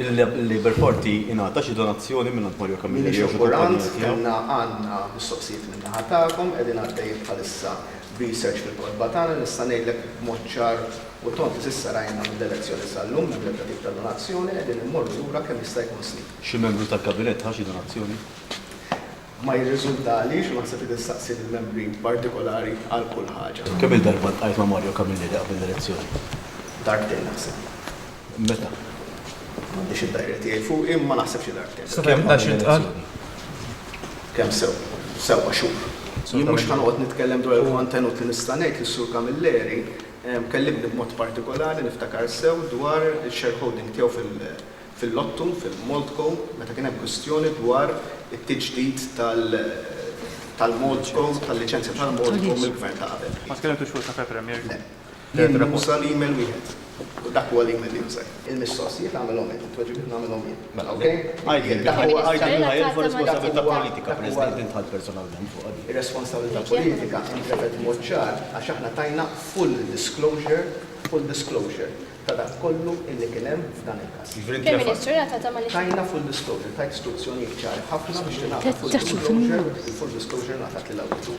Il-Labour Party ingħata xi donazzjoni minn Mario Camilleri. Minix okurant, għandna mistoqsijiet minn naħa tagħkom, qegħdin għaddejjin bħalissa research fil-kodba tagħna nista' ngħidlek b'mod ċar u tonti s'issa rajna mill-elezzjoni sal-lum minn tip ta' donazzjoni qegħdin immorru lura kemm jista' jkun snin. Xi membru tal-kabinett ħa xi donazzjoni? Ma jirriżultalix u naħseb li tistaqsi lill-membri partikolari għal kull ħaġa. Kemm il-darba tqajt ma' Mario Camilleri qabel l-elezzjoni? Darbtejn naħseb. Meta? M'għandix id-dajri tiegħi fuq imma naħseb xi darbtejn. Kemm qabel l-elezzjoni? Kemm sewwa xhur. Jien mhux ħanoqgħod nitkellem dwar il-kontenut li nista' ngħid lis-Sur Camilleri kellimni b'mod partikolari niftakar sew dwar il-shareholding tiegħu fil-Lottu, fil-Moldco, meta kien hemm kwistjoni dwar it-tiġdid tal-Moldco, tal-liċenzja tal-Moldco mill-Gvern ta' qabel. Ma tkellimtux fuq ta' Premier? Le. Jien nusa l-email wieħed. U dak huwa l-email li użaj. Il-mistoqsijiet nagħmelhom jien, tweġibiet nagħmelhom jien. Okej? Għajdi ħajja responsabilità politika, President intħall personalment fuq għadi. Ir-responsabilità politika intrefet mod ċar għax aħna tajna full disclosure ta' dak kollu illi kien hemm f'dan il-każ. Prim-Ministru ta' ma' Tajna full disclosure, ta' istruzzjonijiet ċari ħafna biex tingħata full disclosure, full disclosure ngħatat lil awtur.